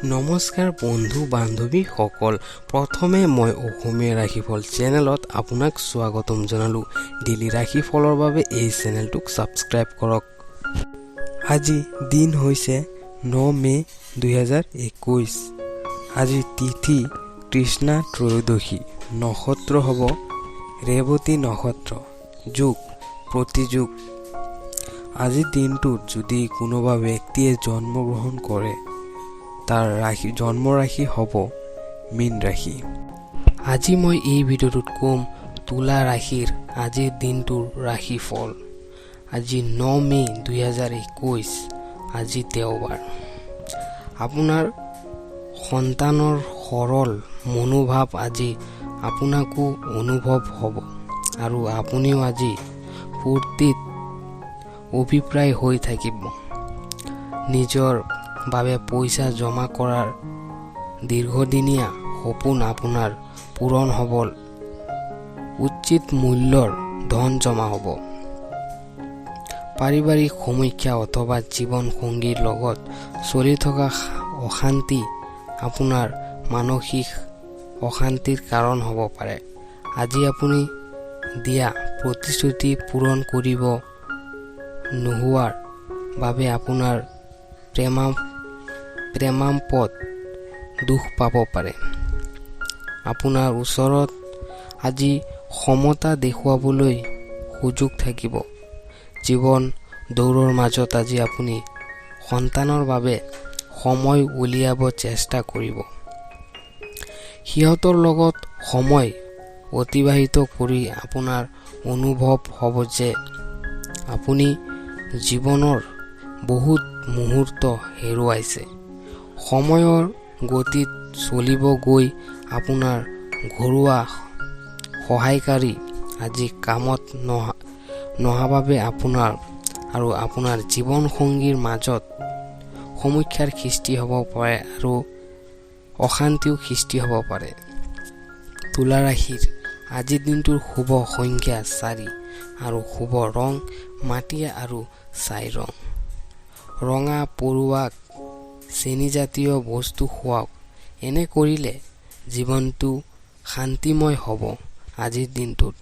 নমস্কাৰ বন্ধু বান্ধৱী সকল, প্ৰথমে মই অসমীয়া ৰাশিফল চেনেলত আপোনাক স্বাগতম জনালোঁ। ডেইলি ৰাশিফলৰ বাবে এই চেনেলটোক ছাবস্ক্ৰাইব কৰক। আজি দিন হৈছে 9 মে' 2021। আজি তিথি কৃষ্ণা ত্ৰয়োদশী, নক্ষত্ৰ হ'ব ৰেৱতী নক্ষত্ৰ, যোগ প্ৰতিযোগ। আজিৰ দিনটোত যদি কোনোবা ব্যক্তিয়ে জন্মগ্ৰহণ কৰে তাৰ জন্ম ৰাশি হ'ব মীন ৰাশি। আজি মই এই ভিডিঅ'টোত ক'ম তুলা ৰাশিৰ আজিৰ দিনটোৰ ৰাশিফল। আজি 9 মে' 2021, আজি দেওবাৰ। আপোনাৰ সন্তানৰ সৰল মনোভাৱ আজি আপোনাকো অনুভৱ হ'ব আৰু আপুনিও আজি ফূৰ্তিত অভিপ্ৰায় হৈ থাকিব। নিজৰ বাবে পইচা জমা কৰাৰ দীৰ্ঘদিনীয়া সপোন আপোনাৰ পূৰণ হ'ব। উচিত মূল্যৰ ধন জমা হ'ব। পাৰিবাৰিক সমস্যা অথবা জীৱন সংগীৰ লগত চলি থকা অশান্তি আপোনাৰ মানসিক অশান্তিৰ কাৰণ হ'ব পাৰে। আজি আপুনি দিয়া প্ৰতিশ্ৰুতি পূৰণ কৰিব নোহোৱাৰ বাবে আপোনাৰ প্ৰেমাম্পদ দুখ পাব পাৰে। আপোনাৰ ওচৰত আজি ক্ষমতা দেখুৱাবলৈ সুযোগ থাকিব। জীৱন দৌৰৰ মাজত আজি আপুনি সন্তানৰ বাবে সময় উলিয়াব চেষ্টা কৰিব। সিহঁতৰ লগত সময় অতিবাহিত কৰি আপোনাৰ অনুভৱ হ'ব যে আপুনি জীৱনৰ বহুত মুহূৰ্ত হেৰুৱাইছে। সময়ৰ গতিত চলিব গৈ আপোনাৰ ঘৰুৱা সহায়কাৰী আজি কামত নহা বাবে আপোনাৰ আৰু আপোনাৰ জীৱন সংগীৰ মাজত সমস্যাৰ সৃষ্টি হ'ব পাৰে আৰু অশান্তিও সৃষ্টি হ'ব পাৰে। তুলা ৰাশিৰ আজিৰ দিনটোৰ শুভ সংখ্যা 4 আৰু শুভ ৰং মাটিয়া আৰু ছাই ৰং। ৰঙা পৰুৱাক চেনিজাতীয় বস্তু খুৱাওক। এনে কৰিলে জীৱনটো শান্তিময় হ'ব আজিৰ দিনটোত।